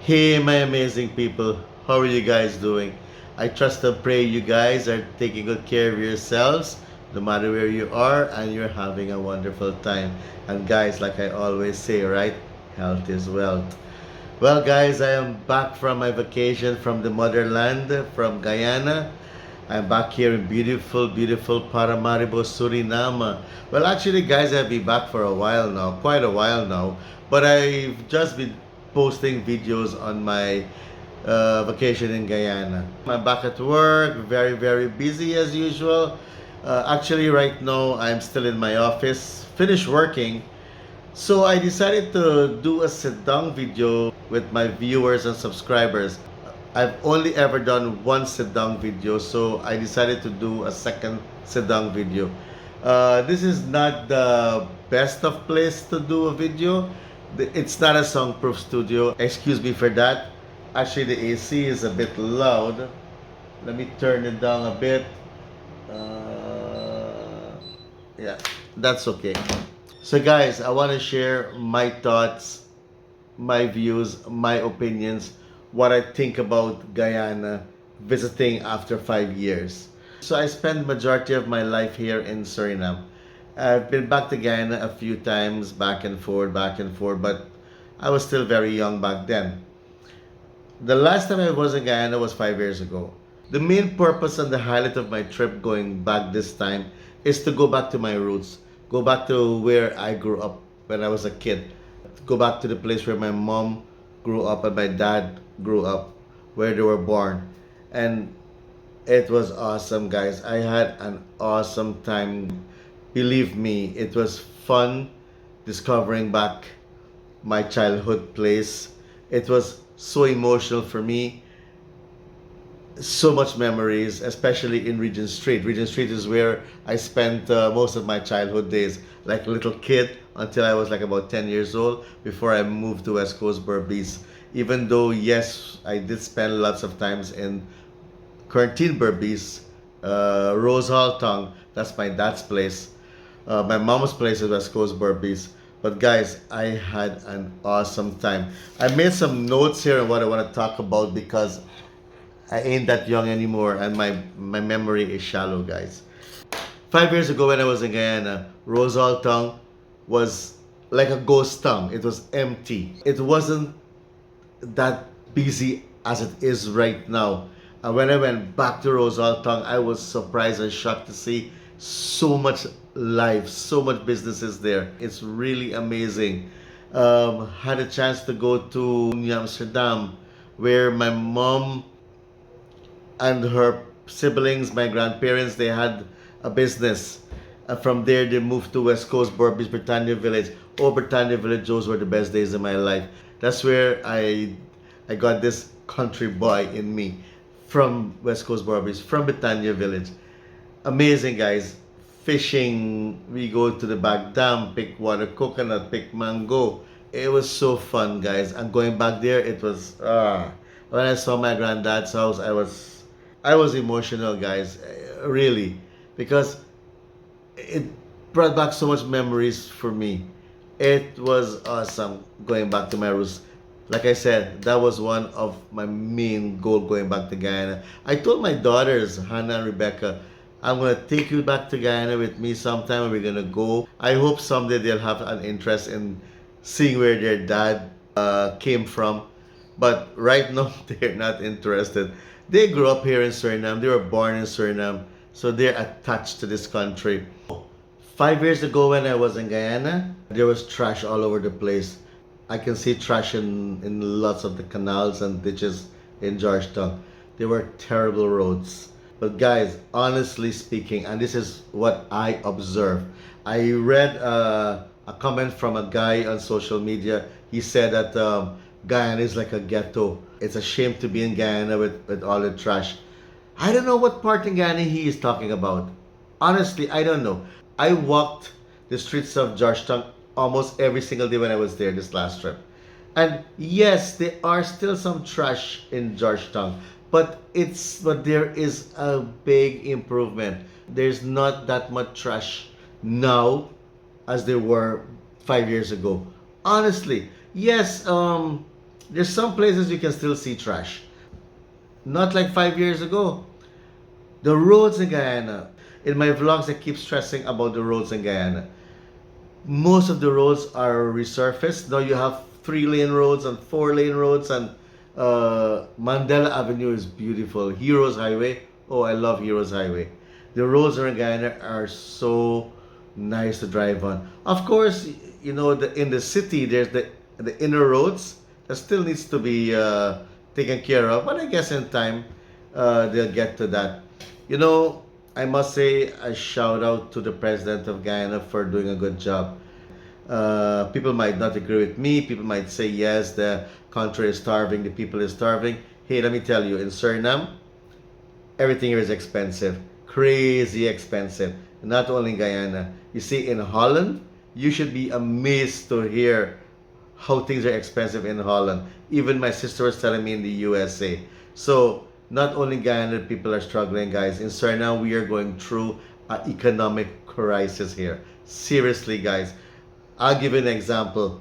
Hey, my amazing people, how are you guys doing? I trust and pray you guys are taking good care of yourselves, no matter where you are, and you're having a wonderful time. And guys, like I always say, right? Health is wealth. Well, guys, I am back from my vacation from the motherland, from Guyana. I'm back here in beautiful, beautiful Paramaribo, Suriname. Well, actually, guys, I've been back for a while now, quite a while now. But I've just been posting videos on my vacation in Guyana. I'm back at work, very, very busy as usual. Actually, right now, I'm still in my office, finished working. So I decided to do a sit-down video with my viewers and subscribers. I've only ever done one sit-down video, so I decided to do a second sit-down video. This is not the best of place to do a video. It's not a soundproof studio. Excuse me for that. Actually, the AC is a bit loud. Let me turn it down a bit. Yeah, that's okay. So guys, I want to share my thoughts, my views, my opinions, what I think about Guyana visiting after 5 years. So I spent majority of my life here in Suriname. I've been back to Guyana a few times, back and forth, but I was still very young back then. The last time I was in Guyana was 5 years ago. The main purpose and the highlight of my trip going back this time is to go back to my roots, go back to where I grew up when I was a kid, go back to the place where my mom grew up and my dad grew up, where they were born. And it was awesome, guys. I had an awesome time. Believe me, it was fun discovering back my childhood place. It was so emotional for me, so much memories, especially in Regent Street. Regent Street is where I spent most of my childhood days, like a little kid until I was like about 10 years old before I moved to West Coast Berbice. Even though, yes, I did spend lots of times in Quarantine Berbice, Rose Hall Tongue, that's my dad's place. My mom's place is West Coast Berbice. But guys, I had an awesome time. I made some notes here on what I want to talk about because I ain't that young anymore and my memory is shallow, guys. 5 years ago when I was in Guyana, Rosal Tongue was like a ghost town. It was empty. It wasn't that busy as it is right now. And when I went back to Rosal Tongue, I was surprised and shocked to see so much life, so much businesses there. It's really amazing. Had a chance to go to New Amsterdam, where my mom and her siblings, my grandparents, they had a business. From there, they moved to West Coast, Berbice, Britannia Village. Oh, Britannia Village, those were the best days of my life. That's where I got this country boy in me from West Coast Berbice, from Britannia Village. Amazing, guys. Fishing, we go to the back dam, pick water coconut, pick mango. It was so fun, guys. And going back there, it was when I saw my granddad's house, I was emotional, guys, really, because it brought back so much memories for me. It was awesome going back to my roots. Like I said, that was one of my main goal going back to Guyana. I told my daughters, Hannah and Rebecca, I'm gonna take you back to Guyana with me sometime and we're gonna go. I hope someday they'll have an interest in seeing where their dad came from. But right now, they're not interested. They grew up here in Suriname. They were born in Suriname. So they're attached to this country. 5 years ago when I was in Guyana, there was trash all over the place. I can see trash in lots of the canals and ditches in Georgetown. There were terrible roads. But guys, honestly speaking, and this is what I observed, I read a comment from a guy on social media. He said that Guyana is like a ghetto. It's a shame to be in Guyana with all the trash. I don't know what part in Guyana he is talking about. Honestly, I don't know. I walked the streets of Georgetown almost every single day when I was there this last trip. And yes, there are still some trash in Georgetown, but there is a big improvement. There's not that much trash now as there were 5 years ago. Honestly, yes, There's some places you can still see trash. Not like 5 years ago. The roads in Guyana. In my vlogs, I keep stressing about the roads in Guyana. Most of the roads are resurfaced. Now you have 3-lane roads and 4-lane roads, and Mandela Avenue is beautiful. Heroes Highway. Oh, I love Heroes Highway. The roads in Guyana are so nice to drive on. Of course, you know, in the city, there's the inner roads that still needs to be taken care of. But I guess in time, they'll get to that. You know, I must say a shout out to the president of Guyana for doing a good job. People might not agree with me. People might say, yes, the country is starving, the people is starving. Hey, let me tell you, in Suriname, everything here is expensive. Crazy expensive. Not only in Guyana. You see, in Holland, you should be amazed to hear how things are expensive in Holland. Even my sister was telling me in the USA. So, not only Guyana people are struggling, guys. In Suriname, we are going through an economic crisis here. Seriously, guys. I'll give you an example.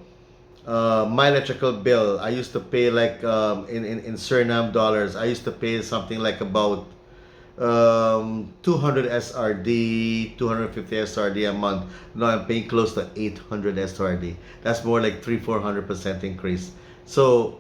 My electrical bill, I used to pay like in Suriname dollars. I used to pay something like about 200 SRD, 250 SRD a month. Now I'm paying close to 800 SRD. That's more like 300-400% increase. So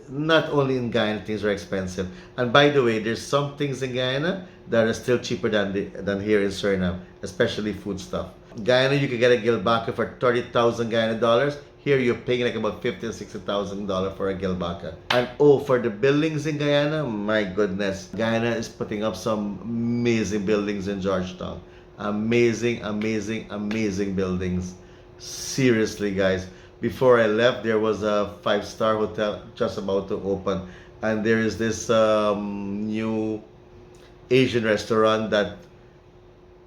not only in Guyana things are expensive. And by the way, there's some things in Guyana that are still cheaper than here in Suriname, especially food stuff. Guyana, you can get a gilbaka for 30,000 Guyana dollars. Here you're paying like about $50,000 and $60,000 for a gilbaka. And oh, for the buildings in Guyana, my goodness, Guyana is putting up some amazing buildings in Georgetown. Amazing, amazing, amazing buildings. Seriously, guys. Before I left, there was a 5-star hotel just about to open, and there is this new Asian restaurant that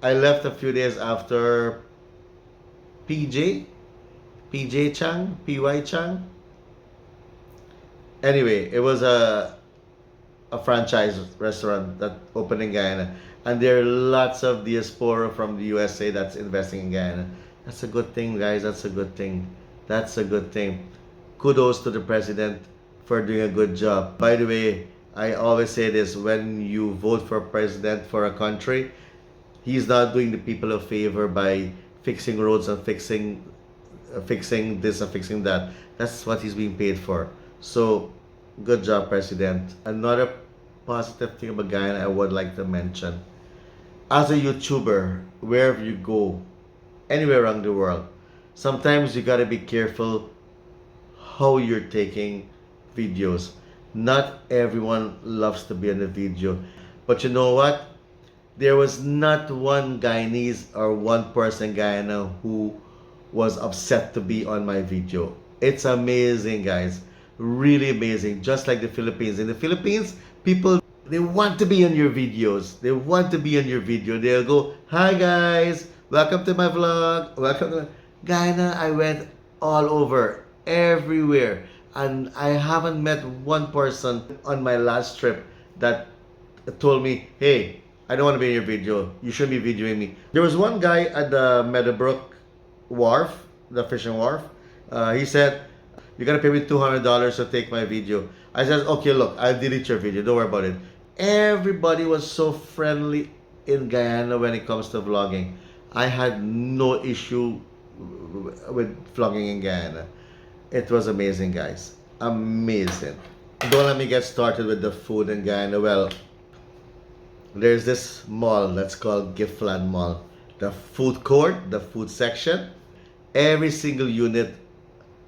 I left a few days after. PJ Chang, PY Chang. Anyway, it was a franchise restaurant that opened in Guyana, and there are lots of diaspora from the USA that's investing in Guyana. That's a good thing, guys. That's a good thing. That's a good thing. Kudos to the president for doing a good job. By the way, I always say this: when you vote for a president for a country, he's not doing the people a favor by fixing roads and fixing this and fixing that. That's what he's being paid for. So, good job, President. Another positive thing about Guyana I would like to mention. As a YouTuber, wherever you go, anywhere around the world, sometimes you gotta be careful how you're taking videos. Not everyone loves to be in the video. But you know what? There was not one Guyanese or one person in Guyana who was upset to be on my video. It's amazing, guys. Really amazing. Just like the Philippines. In the Philippines, people, they want to be on your videos. They want to be on your video. They'll go, hi guys, welcome to my vlog. Welcome to Guyana. I went all over, everywhere. And I haven't met one person on my last trip that told me, hey, I don't want to be in your video. You shouldn't be videoing me. There was one guy at the Meadowbrook wharf, the fishing wharf. He said, you're gonna pay me $200 to take my video. I said, okay, look, I'll delete your video. Don't worry about it. Everybody was so friendly in Guyana when it comes to vlogging. I had no issue with vlogging in Guyana. It was amazing, guys. Amazing. Don't let me get started with the food in Guyana. Well, there's this mall that's called Giftland Mall. The food court, the food section, every single unit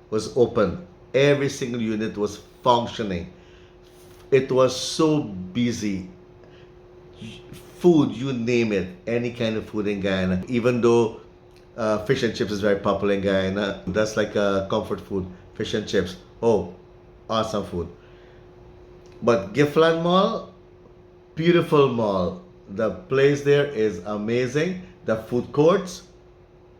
was open. Every single unit was functioning. It was so busy. Food, you name it, any kind of food in Guyana. Even though fish and chips is very popular in Guyana, that's like a comfort food, fish and chips. Oh, awesome food. But Giftland Mall, beautiful mall. The place there is amazing. The food courts,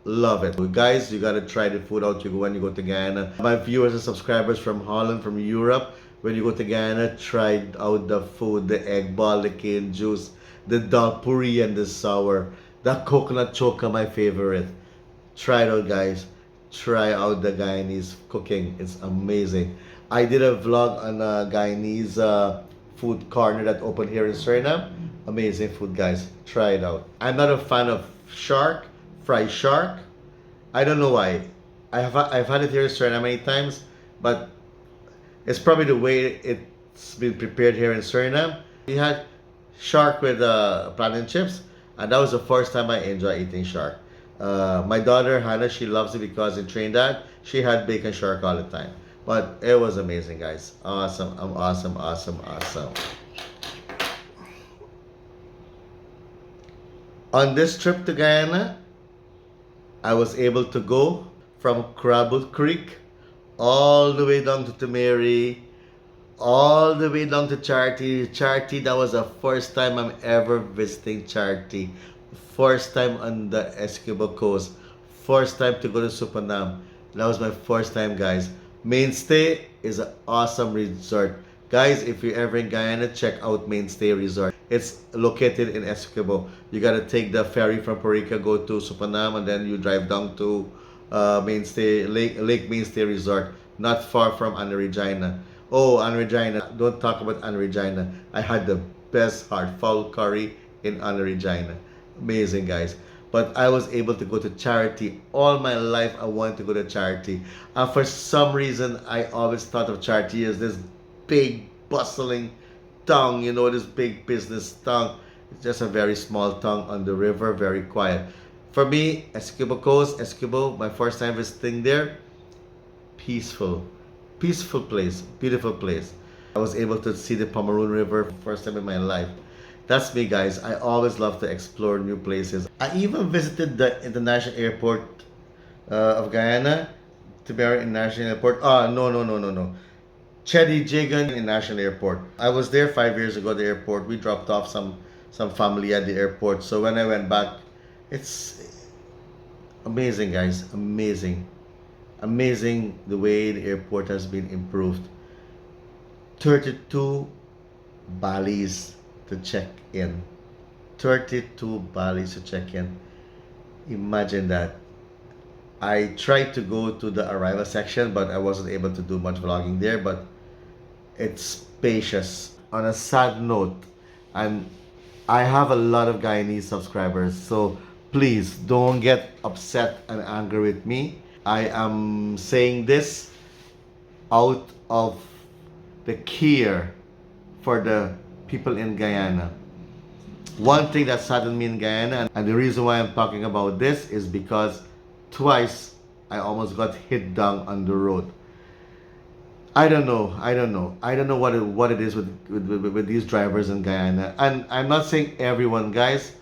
love it. Guys, you gotta try the food out when you go to Guyana. My viewers and subscribers from Holland, from Europe, when you go to Guyana, try out the food, the egg ball, the cane juice, the dal puri and the sour. The coconut choka, my favorite. Try it out, guys. Try out the Guyanese cooking. It's amazing. I did a vlog on a Guyanese food corner that opened here in Suriname. Amazing food, guys. Try it out. I'm not a fan of shark, fried shark. I don't know why. I've had it here in Suriname many times, but it's probably the way it's been prepared here in Suriname. We had shark with plantain chips, and that was the first time I enjoyed eating shark. My daughter Hannah, she loves it because in Trinidad she had bacon shark all the time. But it was amazing, guys. Awesome, awesome, awesome, awesome. On this trip to Guyana, I was able to go from Crabble Creek all the way down to Temeri, all the way down to Charity. Charity, that was the first time I'm ever visiting Charity. First time on the Essequibo coast. First time to go to Suriname. That was my first time, guys. Mainstay is an awesome resort. Guys, if you're ever in Guyana, check out Mainstay Resort. It's located in Essequibo. You gotta take the ferry from Porica, go to Suriname, and then you drive down to Mainstay Lake Mainstay Resort, not far from Anna Regina. Oh, Anna Regina! Don't talk about Anna Regina. I had the best hard fowl curry in Anna Regina. Amazing, guys. But I was able to go to Charity. All my life, I wanted to go to Charity. And for some reason, I always thought of Charity as this big, bustling town, you know, this big business town. It's just a very small town on the river, very quiet. For me, Essequibo Coast, Essequibo, my first time visiting there, peaceful. Peaceful place, beautiful place. I was able to see the Pomeroon River first time in my life. That's me, guys. I always love to explore new places. I even visited the international airport of Guyana, Tiberi International Airport. No. Chedi Jagan International Airport. I was there 5 years ago at the airport. We dropped off some family at the airport. So when I went back, it's amazing, guys. Amazing. Amazing the way the airport has been improved. 32 balis to check in. 32 balis to check in. Imagine that. I tried to go to the arrival section, but I wasn't able to do much vlogging there, but it's spacious. On a sad note, I have a lot of Guyanese subscribers, so please don't get upset and angry with me. I am saying this out of the care for the people in Guyana. One thing that saddened me in Guyana, and the reason why I'm talking about this is because twice I almost got hit down on the road. I don't know what it is with these drivers in Guyana. And I'm not saying everyone, guys.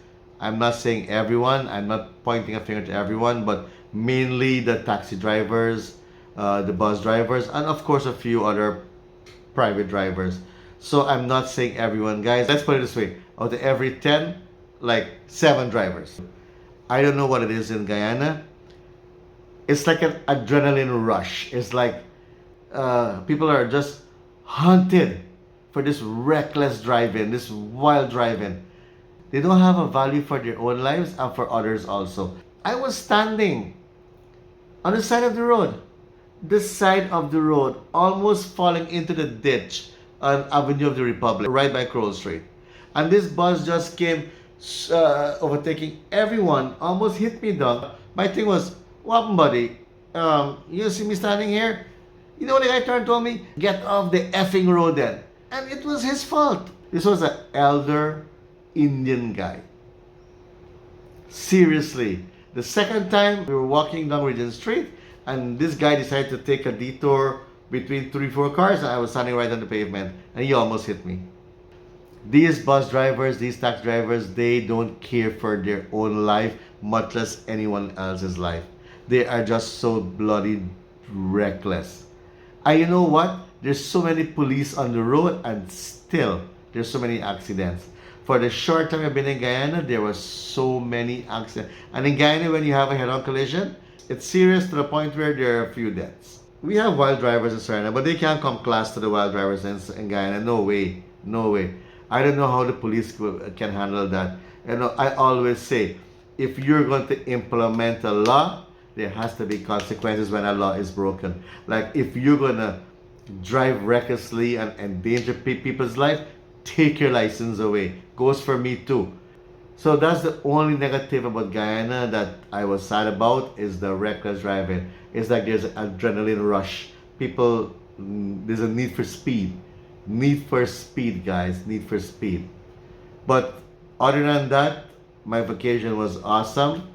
I'm not saying everyone. I'm not pointing a finger to everyone, but mainly the taxi drivers, the bus drivers, and of course a few other private drivers. So I'm not saying everyone, guys. Let's put it this way. Out of every 10, like 7 drivers. I don't know what it is in Guyana. It's like an adrenaline rush. It's like people are just hunted for this reckless driving, this wild driving. They don't have a value for their own lives and for others also. I was standing on the side of the road. This side of the road, almost falling into the ditch on Avenue of the Republic, right by Crowell Street. And this bus just came overtaking everyone, almost hit me down. My thing was, what happened, buddy? You see me standing here? You know what the guy turned and told me? Get off the effing road then. And it was his fault. This was an elder Indian guy. Seriously. The second time, we were walking down Regent Street, and this guy decided to take a detour between 3-4 cars, and I was standing right on the pavement, and he almost hit me. These bus drivers, these taxi drivers, they don't care for their own life, much less anyone else's life. They are just so bloody reckless. And you know what? There's so many police on the road, and still there's so many accidents. For the short time I've been in Guyana, there were so many accidents. And in Guyana, when you have a head-on collision, it's serious to the point where there are a few deaths. We have wild drivers in Suriname, but they can't come close to the wild drivers in Guyana. No way. No way. I don't know how the police can handle that. You know, I always say, if you're going to implement a law, there has to be consequences when a law is broken. Like if you're gonna drive recklessly and endanger people's life, take your license away. Goes for me too. So that's the only negative about Guyana that I was sad about is the reckless driving. It's like there's an adrenaline rush. People, there's a need for speed. Need for speed, guys. Need for speed. But other than that, my vacation was awesome.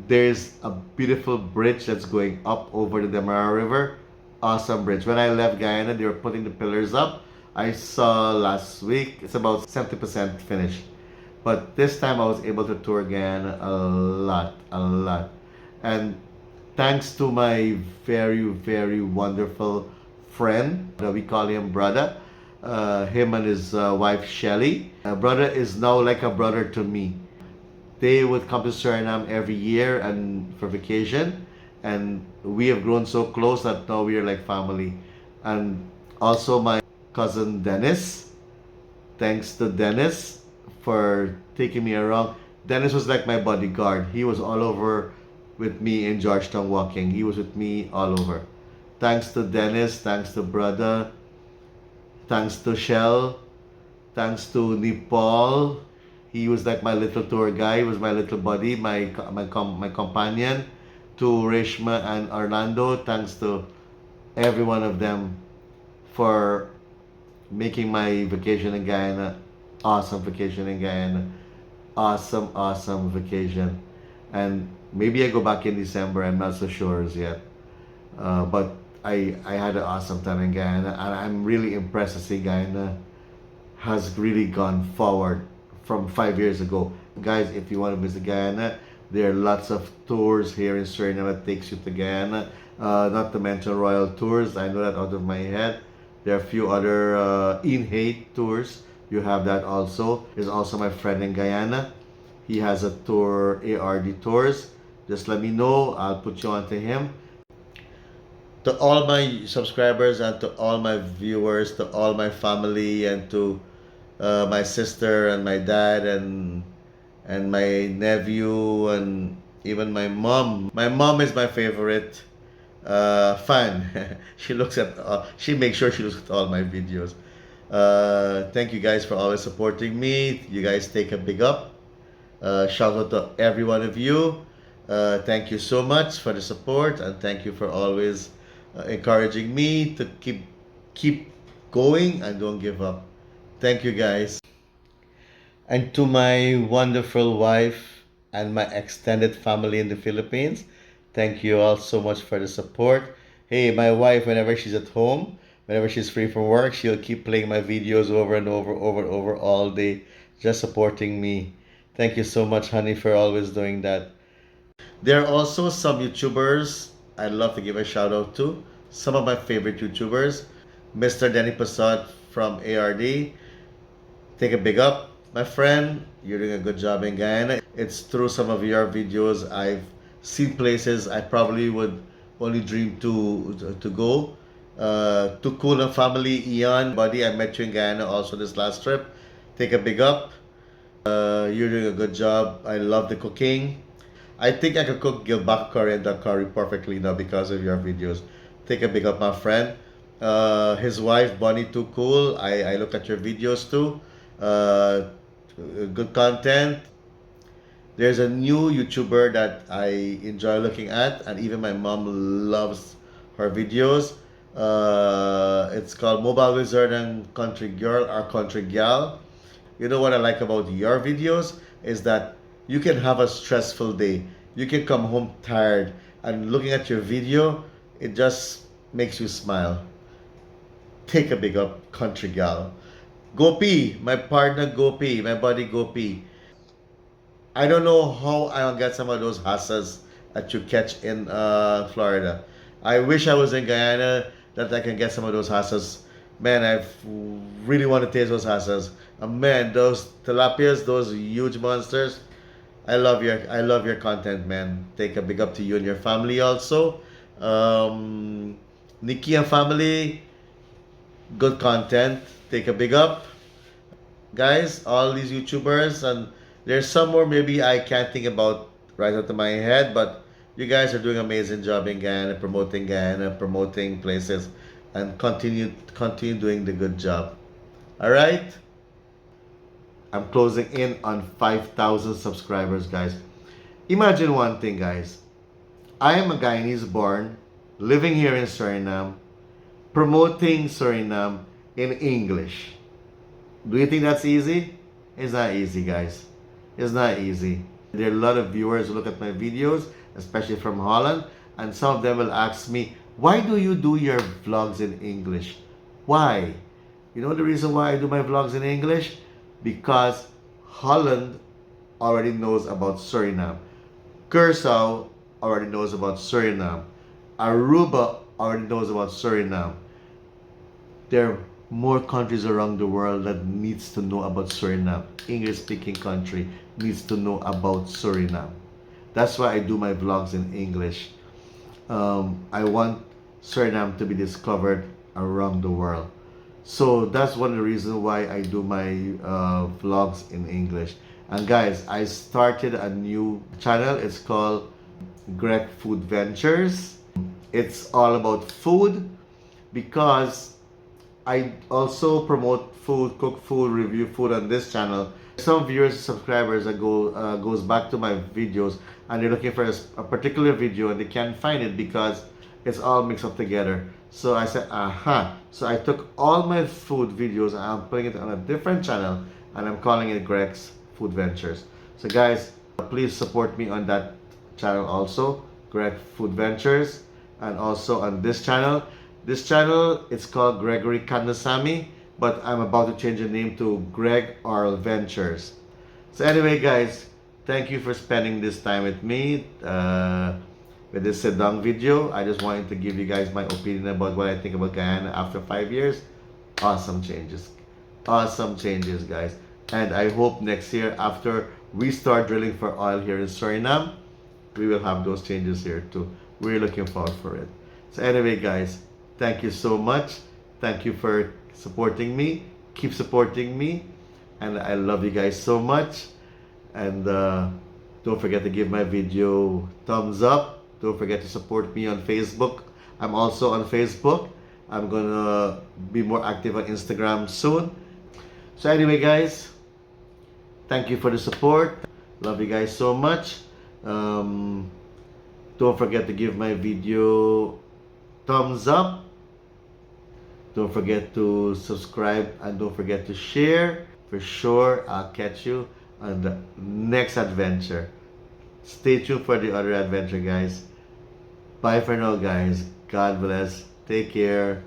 There's a beautiful bridge that's going up over the Demerara River. Awesome bridge. When I left Guyana, they were putting the pillars up. I saw last week, it's about 70% finished. But this time I was able to tour Guyana a lot, a lot. And thanks to my very, very wonderful friend, we call him Brother, him and his wife Shelly. Brother is now like a brother to me. They would come to Suriname every year and for vacation, and we have grown so close that now we are like family. And also my cousin Dennis, thanks to Dennis for taking me around. Dennis was like my bodyguard. He was all over with me in Georgetown walking. He was with me all over. Thanks to Dennis, thanks to Brother, thanks to Shell, thanks to Nepal. He was like my little tour guy. He was my little buddy, my companion. To Reshma and Orlando, thanks to every one of them for making my vacation in Guyana awesome vacation in Guyana. Awesome, awesome vacation. And maybe I go back in December. I'm not so sure as yet. But I had an awesome time in Guyana, and I'm really impressed to see Guyana has really gone forward from 5 years ago. Guys, if you want to visit Guyana, there are lots of tours here in Suriname that takes you to Guyana. Not to mention Royal Tours. I know that out of my head. There are a few other in-hate tours. You have that also. There's also my friend in Guyana. He has a tour, ARD Tours. Just let me know. I'll put you on to him. To all my subscribers and to all my viewers, to all my family and to my sister and my dad and my nephew and even my mom. My mom is my favorite fan. She makes sure she looks at all my videos. Thank you guys for always supporting me. You guys take a big up. Shout out to every one of you. Thank you so much for the support and thank you for always encouraging me to keep going and don't give up. Thank you guys. And to my wonderful wife and my extended family in the Philippines, thank you all so much for the support. Hey, my wife, whenever she's at home, whenever she's free from work, she'll keep playing my videos over and over all day, just supporting me. Thank you so much, honey, for always doing that. There are also some YouTubers I'd love to give a shout out to. Some of my favorite YouTubers, Mr. Danny Passat from ARD. Take a big up, my friend. You're doing a good job in Guyana. It's through some of your videos I've seen places I probably would only dream to go. To Cool and Family, Ian, buddy, I met you in Guyana also this last trip. Take a big up. You're doing a good job. I love the cooking. I think I could cook gilbaka curry and duck curry perfectly now because of your videos. Take a big up, my friend. His wife, Bonnie Too Cool. I look at your videos too. Good content. There's a new YouTuber that I enjoy looking at, and even my mom loves her videos. It's called Mobile Wizard and Country Girl or Country Gal. You know what I like about your videos is that you can have a stressful day. You can come home tired, and looking at your video, it just makes you smile. Take a big up, Country Gal. Gopi, my partner Gopi, my buddy Gopi. I don't know how I'll get some of those hassas that you catch in Florida. I wish I was in Guyana that I can get some of those hassas. Man, I really want to taste those hassas. Man, those tilapias, those huge monsters. I love your content, man. Take a big up to you and your family also. Nikki and family, good content. Take a big up. Guys, all these YouTubers, and there's some more maybe I can't think about right out of my head, but you guys are doing an amazing job in Guyana, promoting places. and continue doing the good job. All right? I'm closing in on 5,000 subscribers, guys. Imagine one thing, guys. I am a Guyanese born, living here in Suriname, promoting Suriname in English. Do you think that's easy? It's not easy, guys. It's not easy. There are a lot of viewers who look at my videos, especially from Holland, and some of them will ask me, why do you do your vlogs in English? Why? You know the reason why I do my vlogs in English? Because Holland already knows about Suriname. Curaçao already knows about Suriname. Aruba already knows about Suriname. There are more countries around the world that needs to know about Suriname. English-speaking country needs to know about Suriname. That's why I do my vlogs in English. I want Suriname to be discovered around the world. So that's one of the reasons why I do my vlogs in English. And guys, I started a new channel. It's called Gregs-Arlventures. It's all about food because I also promote food, cook food, review food on this channel. Some viewers, subscribers that goes back to my videos and they're looking for a particular video and they can't find it because it's all mixed up together. So I said, aha. So I took all my food videos and I'm putting it on a different channel and I'm calling it Gregs-Arlventures. So guys, please support me on that channel also, Gregs-Arlventures, and also on this channel. This channel, it's called Gregory Kandasamy, but I'm about to change the name to Gregs-Arlventures. So anyway, guys, thank you for spending this time with me. With this Sedang video, I just wanted to give you guys my opinion about what I think about Guyana after 5 years. Awesome changes. Awesome changes, guys. And I hope next year, after we start drilling for oil here in Suriname, we will have those changes here too. We're looking forward for it. So anyway, guys, thank you so much. Thank you for supporting me. Keep supporting me. And I love you guys so much. And don't forget to give my video thumbs up. Don't forget to support me on Facebook. I'm also on Facebook. I'm gonna be more active on Instagram soon. So anyway, guys, thank you for the support. Love you guys so much. Don't forget to give my video thumbs up. Don't forget to subscribe and don't forget to share. For sure, I'll catch you on the next adventure. Stay tuned for the other adventure, guys. Bye for now, guys. God bless. Take care.